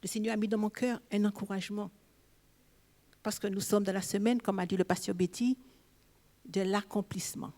Le Seigneur a mis dans mon cœur un encouragement. Parce que nous sommes dans la semaine, comme a dit le pasteur Betty, de l'accomplissement.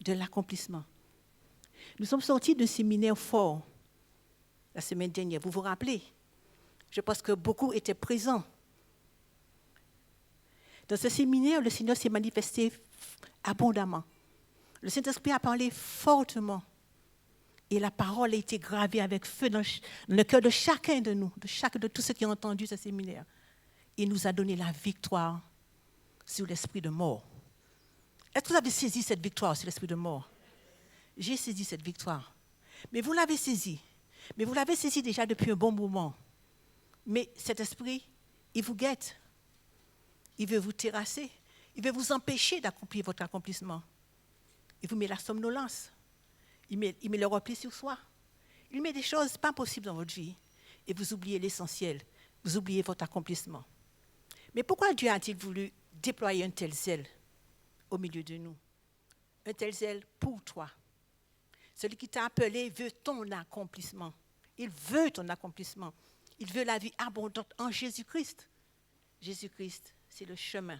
De l'accomplissement. Nous sommes sortis d'un séminaire fort la semaine dernière. Vous vous rappelez? Je pense que beaucoup étaient présents. Dans ce séminaire, le Seigneur s'est manifesté abondamment. Le Saint-Esprit a parlé fortement. Et la parole a été gravée avec feu dans le cœur de chacun de nous, de tous ceux qui ont entendu ce séminaire. Il nous a donné la victoire sur l'esprit de mort. Est-ce que vous avez saisi cette victoire sur l'esprit de mort? J'ai saisi cette victoire. Mais vous l'avez saisie. Mais vous l'avez saisie déjà depuis un bon moment. Mais cet esprit, il vous guette. Il veut vous terrasser. Il veut vous empêcher d'accomplir votre accomplissement. Il vous met la somnolence. Il met le repli sur soi. Il met des choses pas possibles dans votre vie. Et vous oubliez l'essentiel. Vous oubliez votre accomplissement. Mais pourquoi Dieu a-t-il voulu déployer un tel zèle au milieu de nous? Un tel zèle pour toi. Celui qui t'a appelé veut ton accomplissement. Il veut ton accomplissement. Il veut la vie abondante en Jésus-Christ. Jésus-Christ, c'est le chemin,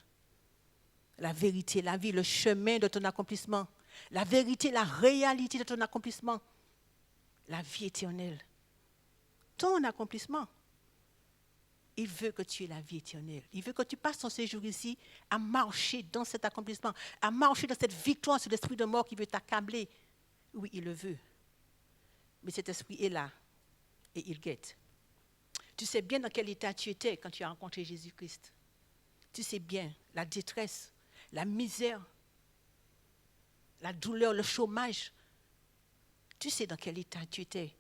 la vérité, la vie, le chemin de ton accomplissement. La vérité, la réalité de ton accomplissement. La vie éternelle. Ton accomplissement. Il veut que tu aies la vie éternelle. Il veut que tu passes ton séjour ici à marcher dans cet accomplissement, à marcher dans cette victoire sur l'esprit de mort qui veut t'accabler. Oui, il le veut. Mais cet esprit est là et il guette. Tu sais bien dans quel état tu étais quand tu as rencontré Jésus-Christ. Tu sais bien la détresse, la misère, la douleur, le chômage. Tu sais dans quel état tu étais.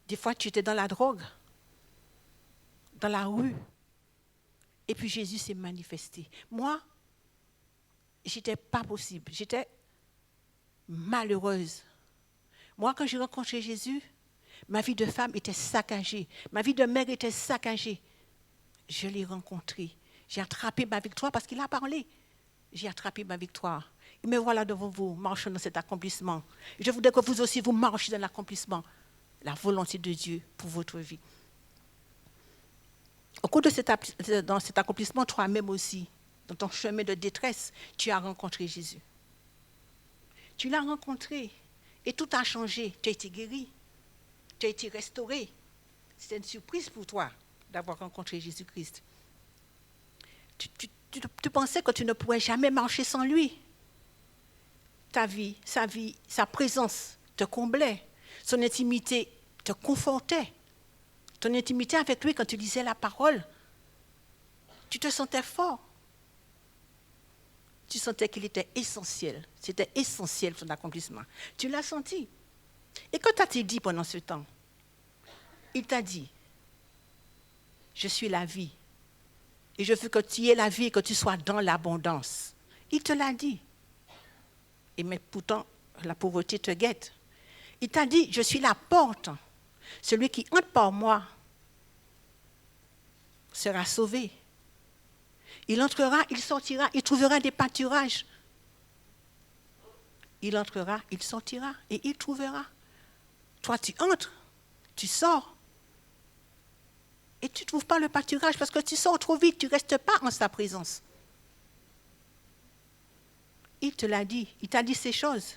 Des fois, tu étais dans la drogue, dans la rue. Et puis Jésus s'est manifesté. Moi, j'étais pas possible. J'étais malheureuse. Moi, quand j'ai rencontré Jésus, ma vie de femme était saccagée. Ma vie de mère était saccagée. Je l'ai rencontré. J'ai attrapé ma victoire parce qu'il a parlé. J'ai attrapé ma victoire. Et me voilà devant vous, marchant dans cet accomplissement. Je voudrais que vous aussi, vous marchiez dans l'accomplissement. La volonté de Dieu pour votre vie. Au cours de dans cet accomplissement, toi-même aussi, dans ton chemin de détresse, tu as rencontré Jésus. Tu l'as rencontré et tout a changé. Tu as été guéri. Tu as été restauré. C'était une surprise pour toi d'avoir rencontré Jésus-Christ. Tu pensais que tu ne pourrais jamais marcher sans lui. Ta vie, sa présence te comblait. Son intimité te confortait. Ton intimité avec lui, quand tu lisais la parole, tu te sentais fort. Tu sentais qu'il était essentiel. C'était essentiel ton accomplissement. Tu l'as senti. Et que t'a-t-il dit pendant ce temps? Il t'a dit, je suis la vie. Et je veux que tu aies la vie et que tu sois dans l'abondance. Il te l'a dit. Mais pourtant, la pauvreté te guette. Il t'a dit, je suis la porte. Celui qui entre par moi sera sauvé. Il entrera, il sortira, il trouvera des pâturages. Il entrera, il sortira et il trouvera. Toi, tu entres, tu sors. Et tu ne trouves pas le pâturage parce que tu sors trop vite, tu ne restes pas en sa présence. Il te l'a dit, il t'a dit ces choses.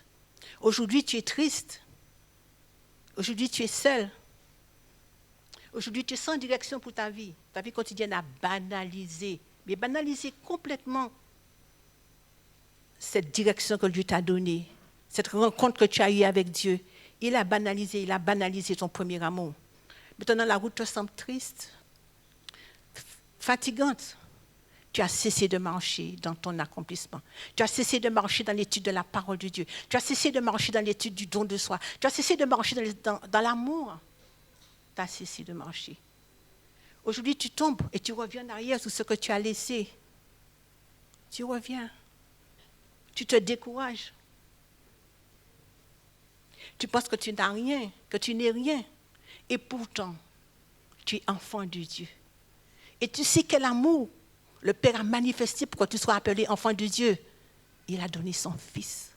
Aujourd'hui, tu es triste. Aujourd'hui, tu es seul. Aujourd'hui, tu es sans direction pour ta vie. Ta vie quotidienne a banalisé, mais banalisé complètement cette direction que Dieu t'a donnée, cette rencontre que tu as eue avec Dieu. Il a banalisé ton premier amour. Maintenant, la route te semble triste, fatigante. Tu as cessé de marcher dans ton accomplissement. Tu as cessé de marcher dans l'étude de la parole de Dieu. Tu as cessé de marcher dans l'étude du don de soi. Tu as cessé de marcher dans l'amour. Tu as cessé de marcher. Aujourd'hui, tu tombes et tu reviens en arrière sur ce que tu as laissé. Tu reviens. Tu te décourages. Tu penses que tu n'as rien, que tu n'es rien. Et pourtant, tu es enfant de Dieu. Et tu sais quel amour le Père a manifesté pour que tu sois appelé enfant de Dieu. Il a donné son Fils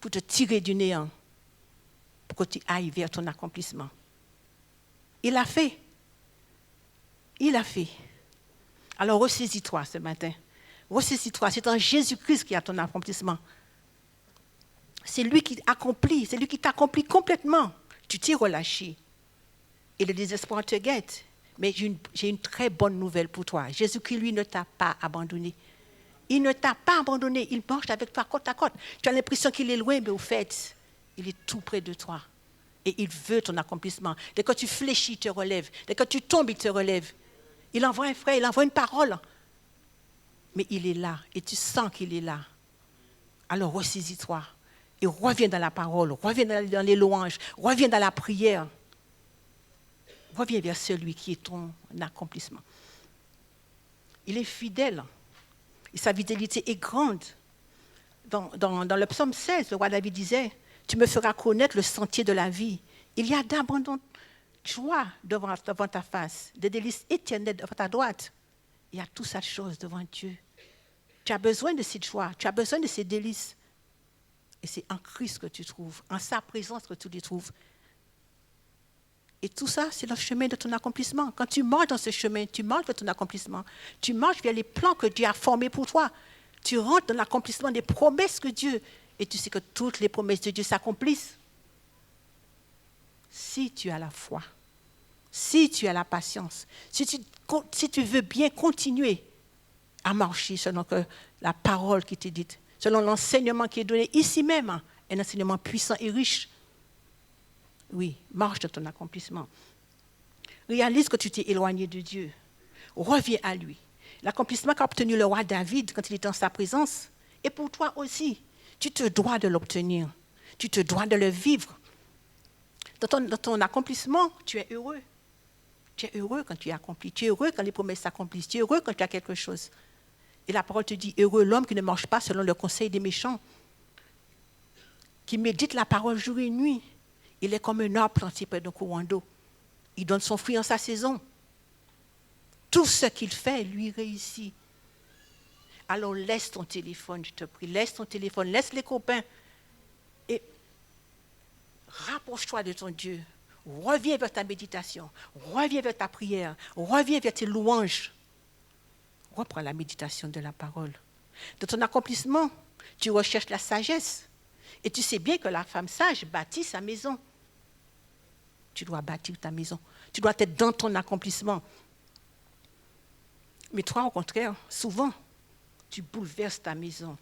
pour te tirer du néant, pour que tu ailles vers ton accomplissement. Il l'a fait. Il a fait. Alors ressaisis-toi ce matin. Ressaisis-toi. C'est en Jésus-Christ qu'il y a ton accomplissement. C'est lui qui accomplit, c'est lui qui t'accomplit complètement. Tu t'es relâché. Et le désespoir te guette. Mais j'ai une très bonne nouvelle pour toi. Jésus-Christ, lui, ne t'a pas abandonné. Il ne t'a pas abandonné. Il marche avec toi côte à côte. Tu as l'impression qu'il est loin, mais au fait, il est tout près de toi. Et il veut ton accomplissement. Dès que tu fléchis, il te relève. Dès que tu tombes, il te relève. Il envoie un frère, il envoie une parole. Mais il est là. Et tu sens qu'il est là. Alors ressaisis-toi. Et reviens dans la parole. Reviens dans les louanges. Reviens dans la prière. Reviens vers celui qui est ton accomplissement. Il est fidèle. Et sa fidélité est grande. Dans le psaume 16, le roi David disait, « Tu me feras connaître le sentier de la vie. Il y a d'abondantes joie devant ta face, des délices éternelles devant ta droite. » Il y a toutes ces choses devant Dieu. Tu as besoin de cette joie, tu as besoin de ces délices. Et c'est en Christ que tu trouves, en sa présence que tu les trouves. Et tout ça, c'est le chemin de ton accomplissement. Quand tu marches dans ce chemin, tu marches vers ton accomplissement. Tu marches vers les plans que Dieu a formés pour toi. Tu rentres dans l'accomplissement des promesses que Dieu... Et tu sais que toutes les promesses de Dieu s'accomplissent. Si tu as la foi, si tu as la patience, si tu veux bien continuer à marcher selon la parole qui t'est dite, selon l'enseignement qui est donné ici même, un enseignement puissant et riche. Oui, marche dans ton accomplissement. Réalise que tu t'es éloigné de Dieu. Reviens à lui. L'accomplissement qu'a obtenu le roi David quand il était en sa présence, et pour toi aussi, tu te dois de l'obtenir. Tu te dois de le vivre. Dans ton accomplissement, tu es heureux. Tu es heureux quand tu es accompli. Tu es heureux quand les promesses s'accomplissent. Tu es heureux quand tu as quelque chose. Et la parole te dit, heureux l'homme qui ne marche pas selon le conseil des méchants, qui médite la parole jour et nuit. Il est comme un arbre planté près d'un courant d'eau. Il donne son fruit en sa saison. Tout ce qu'il fait, lui, réussit. Alors laisse ton téléphone, je te prie. Laisse ton téléphone, laisse les copains. Et rapproche-toi de ton Dieu. Reviens vers ta méditation. Reviens vers ta prière. Reviens vers tes louanges. Reprends la méditation de la parole. Dans ton accomplissement, tu recherches la sagesse. Et tu sais bien que la femme sage bâtit sa maison. Tu dois bâtir ta maison. Tu dois être dans ton accomplissement. Mais toi, au contraire, souvent, tu bouleverses ta maison.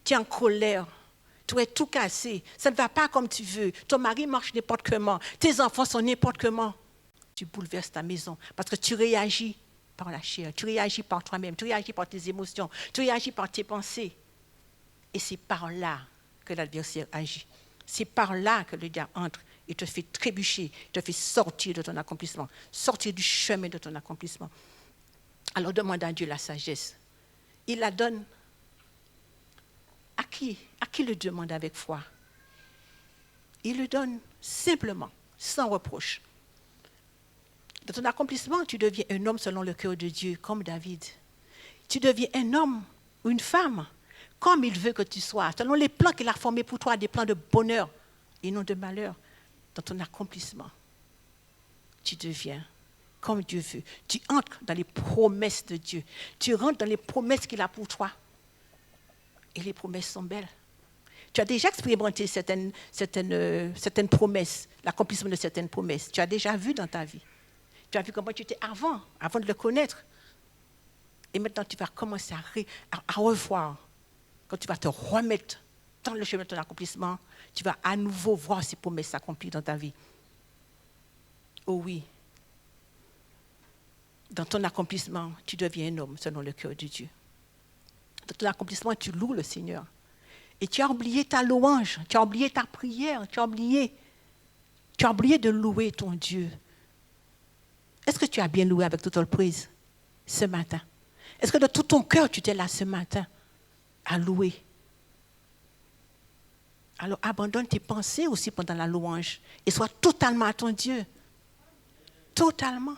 Tu es en colère. Tu es tout cassé. Ça ne va pas comme tu veux. Ton mari marche n'importe comment. Tes enfants sont n'importe comment. Tu bouleverses ta maison parce que tu réagis par la chair. Tu réagis par toi-même. Tu réagis par tes émotions. Tu réagis par tes pensées. Et c'est par là que l'adversaire agit. C'est par là que le diable entre et te fait trébucher, te fait sortir de ton accomplissement, sortir du chemin de ton accomplissement. Alors demande à Dieu la sagesse. Il la donne à qui? À qui le demande avec foi? Il le donne simplement, sans reproche. Dans ton accomplissement, tu deviens un homme selon le cœur de Dieu, comme David. Tu deviens un homme ou une femme, comme il veut que tu sois, selon les plans qu'il a formés pour toi, des plans de bonheur et non de malheur. Dans ton accomplissement, tu deviens comme Dieu veut. Tu entres dans les promesses de Dieu. Tu rentres dans les promesses qu'il a pour toi. Et les promesses sont belles. Tu as déjà expérimenté certaines promesses, l'accomplissement de certaines promesses. Tu as déjà vu dans ta vie. Tu as vu comment tu étais avant de le connaître. Et maintenant, tu vas commencer à revoir. Quand tu vas te remettre dans le chemin de ton accomplissement, tu vas à nouveau voir ces promesses s'accomplir dans ta vie. Oh oui. Dans ton accomplissement, tu deviens un homme selon le cœur de Dieu. Dans ton accomplissement, tu loues le Seigneur. Et tu as oublié ta louange, tu as oublié ta prière, tu as oublié de louer ton Dieu. Est-ce que tu as bien loué avec toute ta prise ce matin? Est-ce que de tout ton cœur, tu étais là ce matin à louer? Alors abandonne tes pensées aussi pendant la louange et sois totalement à ton Dieu. Totalement.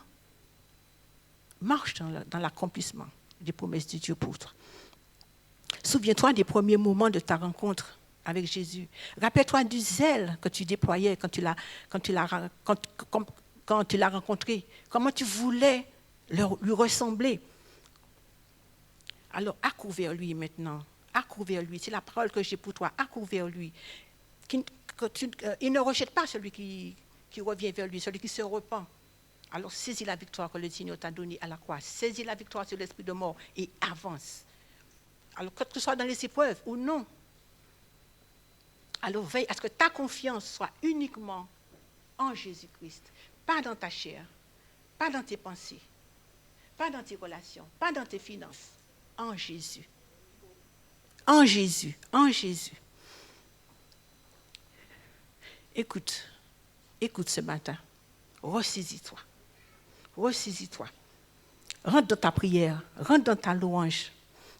Marche dans l'accomplissement des promesses de Dieu pour toi. Souviens-toi des premiers moments de ta rencontre avec Jésus. Rappelle-toi du zèle que tu déployais quand tu l'as rencontré. Comment tu voulais lui ressembler. Alors, accours vers lui maintenant. Accours vers lui. C'est la parole que j'ai pour toi. Accours vers lui. Il ne rejette pas celui qui revient vers lui, celui qui se repent. Alors, saisis la victoire que le Seigneur t'a donnée à la croix. Saisis la victoire sur l'esprit de mort et avance. Alors, que tu sois dans les épreuves ou non, alors veille à ce que ta confiance soit uniquement en Jésus-Christ. Pas dans ta chair, pas dans tes pensées, pas dans tes relations, pas dans tes finances. En Jésus. En Jésus. En Jésus. Écoute ce matin. Ressaisis-toi. Ressaisis-toi. Rentre dans ta prière. Rentre dans ta louange.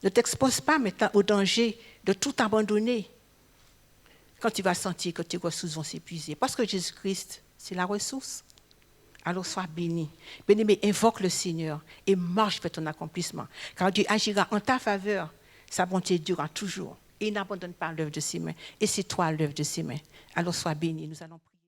Ne t'expose pas maintenant au danger de tout abandonner quand tu vas sentir que tes ressources vont s'épuiser. Parce que Jésus-Christ, c'est la ressource. Alors sois béni. Bien-aimé, invoque le Seigneur et marche vers ton accomplissement. Car Dieu agira en ta faveur. Sa bonté durera toujours. Et il n'abandonne pas l'œuvre de ses mains. Et c'est toi l'œuvre de ses mains. Alors sois béni. Nous allons prier.